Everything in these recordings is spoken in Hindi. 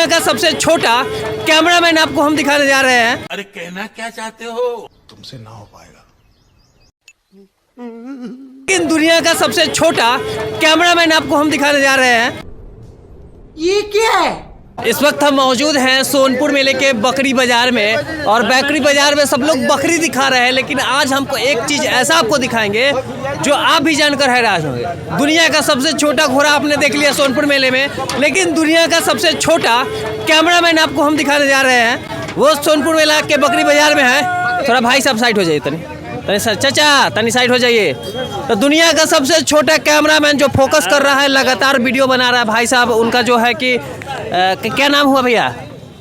दुनिया का सबसे छोटा कैमरामैन आपको हम दिखाने जा रहे हैं। अरे कहना क्या चाहते हो? तुमसे ना हो पाएगा। लेकिन दुनिया का सबसे छोटा कैमरामैन आपको हम दिखाने जा रहे हैं। ये क्या है? इस वक्त हम मौजूद हैं सोनपुर मेले के बकरी बाजार में, और बकरी बाजार में सब लोग बकरी दिखा रहे हैं, लेकिन आज हमको एक चीज़ ऐसा आपको दिखाएंगे जो आप भी जानकर हैरान होंगे। दुनिया का सबसे छोटा घोड़ा आपने देख लिया सोनपुर मेले में, लेकिन दुनिया का सबसे छोटा कैमरामैन आपको हम दिखाने जा रहे हैं। वो सोनपुर मेला के बकरी बाजार में है। थोड़ा भाई साहब साइड हो जाइए, तनी सर चाचा तनी साइड हो जाइए। तो दुनिया का सबसे छोटा कैमरामैन जो फोकस कर रहा है, लगातार वीडियो बना रहा है भाई साहब, उनका जो है कि क्या नाम हुआ भैया?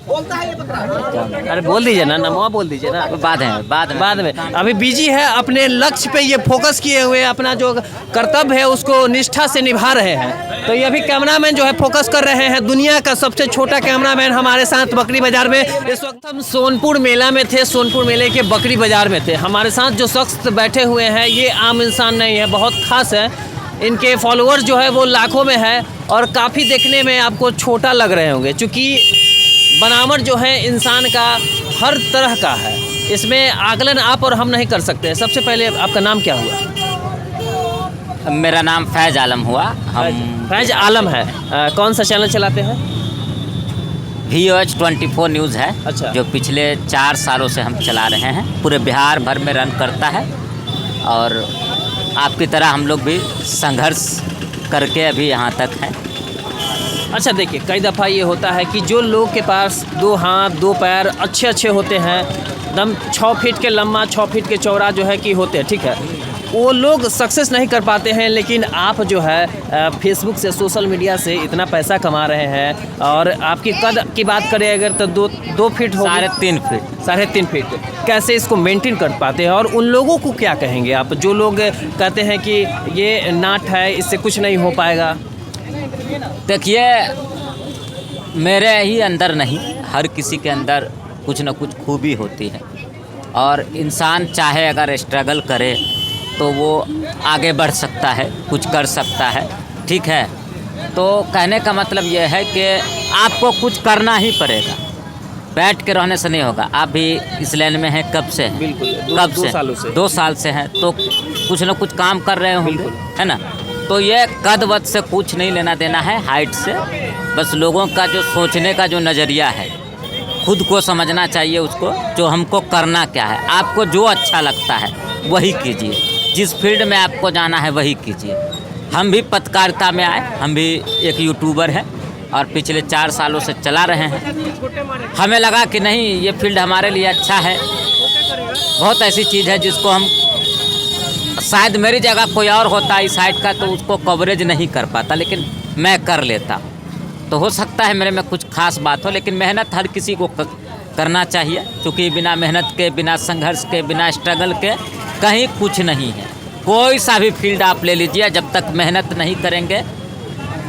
अरे बोल दीजिए ना, नाम बोल दीजिए ना। बाद में अभी बिजी है, अपने लक्ष्य पे ये फोकस किए हुए अपना जो कर्तव्य है उसको निष्ठा से निभा रहे हैं। तो ये अभी कैमरामैन जो है फोकस कर रहे हैं। दुनिया का सबसे छोटा कैमरामैन हमारे साथ बकरी बाजार में। इस वक्त हम सोनपुर मेला में थे, सोनपुर मेले के बकरी बाजार में थे। हमारे साथ जो शख्स बैठे हुए हैं ये आम इंसान नहीं है, बहुत खास है। इनके फॉलोअर्स जो है वो लाखों में है और काफ़ी देखने में आपको छोटा लग रहे होंगे, चूँकि बनावट जो है इंसान का हर तरह का है। इसमें आकलन आप और हम नहीं कर सकते। सबसे पहले आपका नाम क्या हुआ? मेरा नाम फैज़ आलम हुआ। फैज़ आलम है। कौन सा चैनल चलाते हैं? VOH24 न्यूज़ है। अच्छा। जो पिछले 4 सालों से हम चला रहे हैं, पूरे बिहार भर में रन करता है। और आपकी तरह हम लोग भी संघर्ष करके अभी यहाँ तक हैं। अच्छा देखिए, कई दफ़ा ये होता है कि जो लोग के पास 2 हाथ 2 पैर अच्छे होते हैं, एकदम 6 फीट के लंबा 6 फीट के चौड़ा जो है कि होते हैं, ठीक है, वो लोग सक्सेस नहीं कर पाते हैं। लेकिन आप जो है फेसबुक से, सोशल मीडिया से इतना पैसा कमा रहे हैं, और आपकी कद की बात करें अगर तो 2 फीट हो, 3.5 फीट कैसे इसको मेंटेन कर पाते हैं? और उन लोगों को क्या कहेंगे आप जो लोग कहते हैं कि ये नाट है, इससे कुछ नहीं हो पाएगा? देखिए, मेरे ही अंदर नहीं, हर किसी के अंदर कुछ न कुछ खूबी होती है। और इंसान चाहे अगर स्ट्रगल करे तो वो आगे बढ़ सकता है, कुछ कर सकता है, ठीक है। तो कहने का मतलब ये है कि आपको कुछ करना ही पड़ेगा, बैठ के रहने से नहीं होगा। आप भी इस लाइन में हैं कब से? बिल्कुल, कब से? 2 साल से हैं, तो कुछ न कुछ काम कर रहे होंगे, है ना। तो ये कद वद से कुछ नहीं लेना देना है, हाइट से। बस लोगों का जो सोचने का जो नज़रिया है, खुद को समझना चाहिए उसको, जो हमको करना क्या है। आपको जो अच्छा लगता है वही कीजिए, जिस फील्ड में आपको जाना है वही कीजिए। हम भी पत्रकारिता में आए, हम भी एक यूट्यूबर हैं और पिछले 4 सालों से चला रहे हैं। हमें लगा कि नहीं, ये फील्ड हमारे लिए अच्छा है। बहुत ऐसी चीज़ है जिसको हम, शायद मेरी जगह कोई और होता इस साइड का तो उसको कवरेज नहीं कर पाता, लेकिन मैं कर लेता। तो हो सकता है मेरे में कुछ खास बात हो, लेकिन मेहनत हर किसी को करना चाहिए, क्योंकि बिना मेहनत के, बिना संघर्ष के, बिना स्ट्रगल के कहीं कुछ नहीं है। कोई सा भी फील्ड आप ले लीजिए, जब तक मेहनत नहीं करेंगे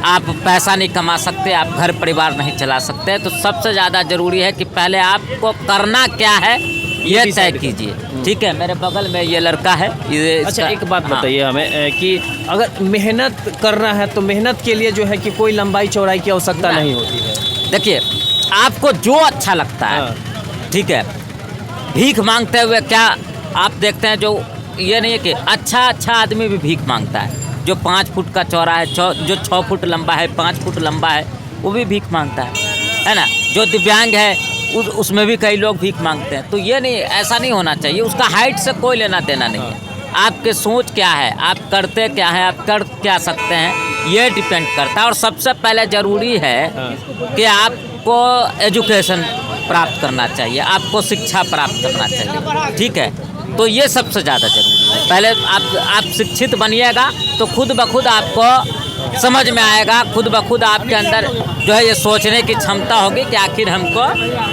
आप पैसा नहीं कमा सकते, आप घर परिवार नहीं चला सकते। तो सबसे ज़्यादा ज़रूरी है कि पहले आपको करना क्या है ये तय कीजिए, ठीक है। मेरे बगल में ये लड़का है, ये अच्छा एक बात बताइए हमें कि अगर मेहनत करना है तो मेहनत के लिए जो है कि कोई लंबाई चौड़ाई की आवश्यकता नहीं होती है। देखिए, आपको जो अच्छा लगता है, ठीक है। भीख मांगते हुए क्या आप देखते हैं, जो ये नहीं है कि अच्छा आदमी भी भीख मांगता है। जो 5 फुट का चौड़ा है, जो 6 फुट लंबा है, 5 फुट लंबा है, वो भी भीख मांगता है ना। जो दिव्यांग है उसमें भी कई लोग भीख मांगते हैं। तो ये नहीं, ऐसा नहीं होना चाहिए। उसका हाइट से कोई लेना देना नहीं है। आपके सोच क्या है, आप करते क्या हैं, आप कर क्या सकते हैं, ये डिपेंड करता है। और सबसे पहले ज़रूरी है कि आपको एजुकेशन प्राप्त करना चाहिए, आपको शिक्षा प्राप्त करना चाहिए, ठीक है। तो ये सबसे ज़्यादा ज़रूरी है। पहले आप शिक्षित बनिएगा तो खुद ब खुद आपको समझ में आएगा, खुद ब खुद आपके अंदर जो है ये सोचने की क्षमता होगी कि आखिर हमको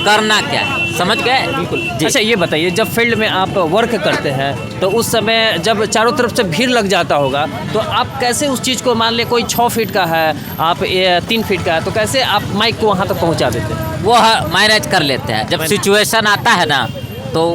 करना क्या है। समझ गए? बिल्कुल। अच्छा ये बताइए, जब फील्ड में आप वर्क करते हैं तो उस समय जब चारों तरफ से भीड़ लग जाता होगा, तो आप कैसे उस चीज़ को, मान ले कोई 6 फीट का है, आप 3 फीट का है, तो कैसे आप माइक को वहाँ तक पहुँचा देते हैं? वो मैनेज कर लेते हैं। जब सिचुएशन आता है ना, तो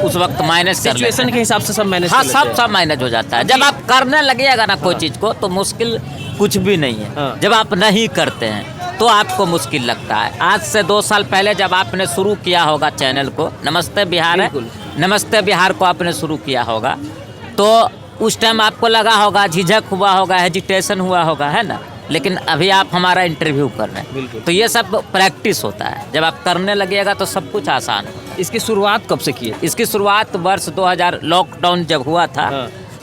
उस वक्त मैनेज कर लेते हैं। सिचुएशन के हिसाब से सब मैनेज, हाँ, सब मैनेज हो जाता है। जब आप करने लगिएगा ना कोई चीज़ को, तो मुश्किल कुछ भी नहीं है। जब आप नहीं करते हैं तो आपको मुश्किल लगता है। आज से 2 साल पहले जब आपने शुरू किया होगा चैनल को, नमस्ते बिहार है, नमस्ते बिहार को आपने शुरू किया होगा, तो उस टाइम आपको लगा होगा, झिझक हुआ होगा, हेजिटेशन हुआ होगा, है ना। लेकिन अभी आप हमारा इंटरव्यू कर रहे हैं, तो ये सब प्रैक्टिस होता है। जब आप करने लगेगा तो सब कुछ आसान है। इसकी शुरुआत कब से की है? इसकी शुरुआत वर्ष 2000 लॉकडाउन जब हुआ था,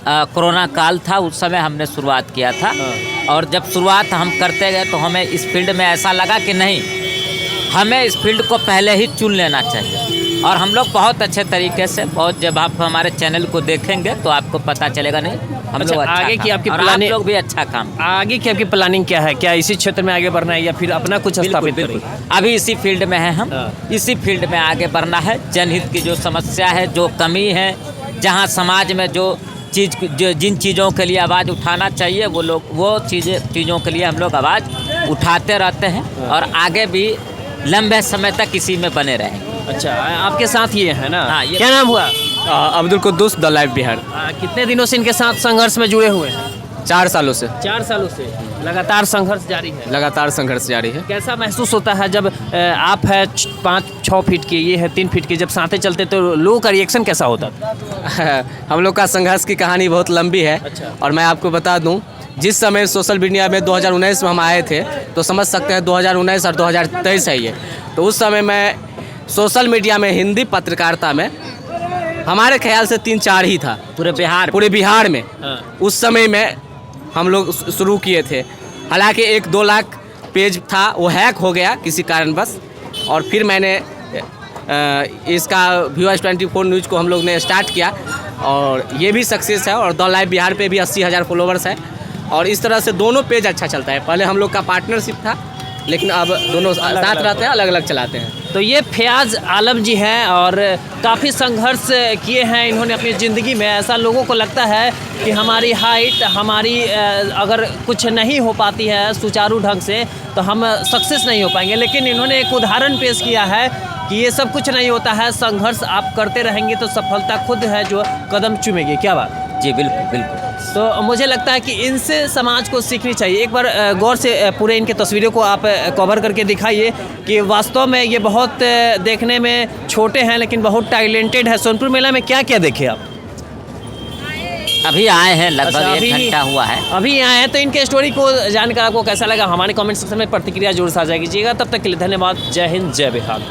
कोरोना काल था, उस समय हमने शुरुआत किया था। और जब शुरुआत हम करते गए तो हमें इस फील्ड में ऐसा लगा कि नहीं, हमें इस फील्ड को पहले ही चुन लेना चाहिए। और हम लोग बहुत अच्छे तरीके से, बहुत, जब आप हमारे चैनल को देखेंगे तो आपको पता चलेगा नहीं हम लोग अच्छा आगे की आपकी और आप लोग भी अच्छा काम। आगे की आपकी प्लानिंग क्या है? क्या इसी क्षेत्र में आगे बढ़ना है या फिर अपना कुछ स्थापित करेंगे? अभी इसी फील्ड में है हम, इसी फील्ड में आगे बढ़ना है। जनहित की जो समस्या है, जो कमी है, जहाँ समाज में जो जिन चीज़ों के लिए आवाज़ उठाना चाहिए, वो चीज़ों के लिए हम लोग आवाज़ उठाते रहते हैं और आगे भी लंबे समय तक इसी में बने रहेंगे। अच्छा, आपके साथ ये है ना? हाँ, क्या नाम हुआ? Abdul Quddus the live Bihar. कितने दिनों से इनके साथ संघर्ष में जुड़े हुए हैं? 4 सालों से 4 सालों से लगातार संघर्ष जारी है। लगातार संघर्ष जारी है। कैसा महसूस होता है जब आप है 5-6 फीट के, ये है 3 फीट के, जब साथे चलते तो लोगों का रिएक्शन कैसा होता था? हम लोग का संघर्ष की कहानी बहुत लंबी है। अच्छा। और मैं आपको बता दूं, जिस समय सोशल मीडिया में 2019 में हम आए थे, तो समझ सकते हैं 2019 और 2023 है ये। तो उस समय मैं सोशल मीडिया में, हिंदी पत्रकारिता में हमारे ख्याल से 3-4 ही था पूरे बिहार में। उस समय में हम लोग शुरू किए थे। हालांकि 1-2 लाख पेज था, वो हैक हो गया किसी कारणवश। और फिर मैंने इसका व्यूअर्स 24 न्यूज़ को हम लोग ने स्टार्ट किया और ये भी सक्सेस है। और द लाइव बिहार पे भी 80,000 फॉलोवर्स है। और इस तरह से दोनों पेज अच्छा चलता है। पहले हम लोग का पार्टनरशिप था, लेकिन अब दोनों साथ रहते हैं, अलग अलग चलाते हैं। तो ये फयाज आलम जी हैं और काफ़ी संघर्ष किए हैं इन्होंने अपनी ज़िंदगी में। ऐसा लोगों को लगता है कि हमारी हाइट, हमारी अगर कुछ नहीं हो पाती है सुचारू ढंग से तो हम सक्सेस नहीं हो पाएंगे। लेकिन इन्होंने एक उदाहरण पेश किया है कि ये सब कुछ नहीं होता है, संघर्ष आप करते रहेंगे तो सफलता खुद है जो कदम चूमेगी। क्या बात? जी बिल्कुल बिल्कुल। तो मुझे लगता है कि इनसे समाज को सीखनी चाहिए। एक बार गौर से पूरे इनके तस्वीरों को आप कवर करके दिखाइए कि वास्तव में ये बहुत देखने में छोटे हैं लेकिन बहुत टैलेंटेड है। सोनपुर मेला में क्या क्या देखे आप? अभी आए हैं, लगभग अच्छा, 1 घंटा हुआ है। अभी आए हैं, तो इनके स्टोरी को जानकर आपको कैसा लगा? हमारे कमेंट सेक्शन में प्रतिक्रिया जरूर साझा कीजिएगा। तब तक के लिए धन्यवाद। जय हिंद, जय बिहार।